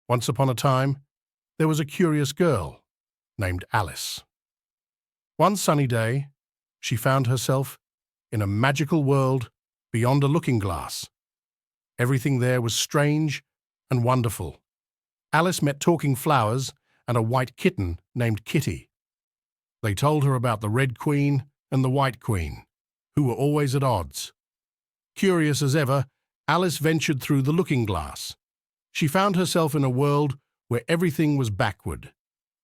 Once upon a time, there was a curious girl named Alice. One sunny day, she found herself in a magical world beyond a looking-glass. Everything there was strange and wonderful. Alice met talking flowers and a white kitten named Kitty. They told her about the Red Queen and the White Queen, who were always at odds. Curious as ever, Alice ventured through the looking-glass. She found herself in a world where everything was backward.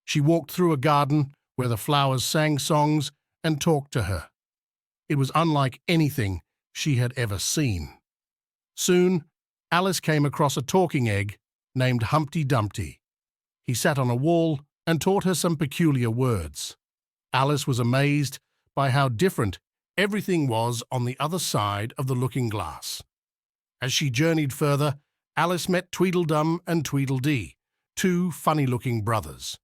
She walked through a garden where the flowers sang songs and talked to her. It was unlike anything she had ever seen. Soon, Alice came across a talking egg named Humpty Dumpty. He sat on a wall and taught her some peculiar words. Alice was amazed by how different everything was on the other side of the looking-glass. As she journeyed further, Alice met Tweedledum and Tweedledee, two funny-looking brothers.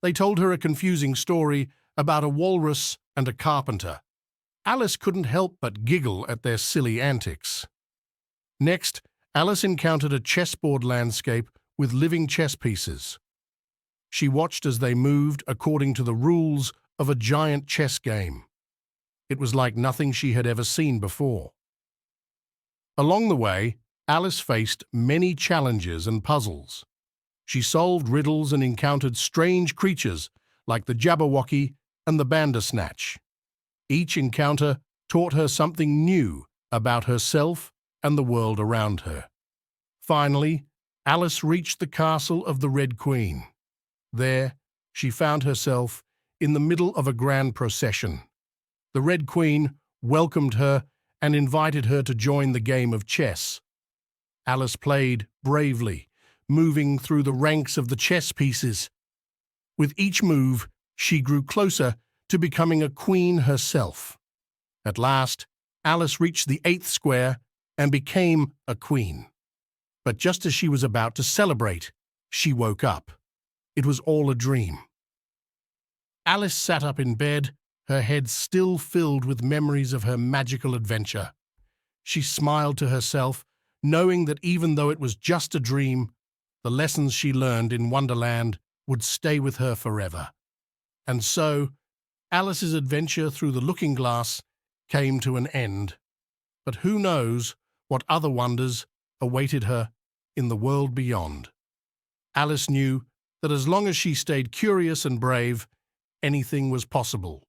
They told her a confusing story about a walrus and a carpenter. Alice couldn't help but giggle at their silly antics. Next, Alice encountered a chessboard landscape with living chess pieces. She watched as they moved according to the rules of a giant chess game. It was like nothing she had ever seen before. Along the way, Alice faced many challenges and puzzles. She solved riddles and encountered strange creatures like the Jabberwocky and the Bandersnatch. Each encounter taught her something new about herself and the world around her. Finally, Alice reached the castle of the Red Queen. There, she found herself in the middle of a grand procession. The Red Queen welcomed her and invited her to join the game of chess. Alice played bravely, moving through the ranks of the chess pieces. With each move, she grew closer to becoming a queen herself. At last, Alice reached the 8th square and became a queen. But just as she was about to celebrate, she woke up. It was all a dream. Alice sat up in bed, her head still filled with memories of her magical adventure. She smiled to herself, knowing that even though it was just a dream, the lessons she learned in Wonderland would stay with her forever. And so, Alice's adventure through the looking-glass came to an end. But who knows what other wonders awaited her in the world beyond. Alice knew that as long as she stayed curious and brave, anything was possible.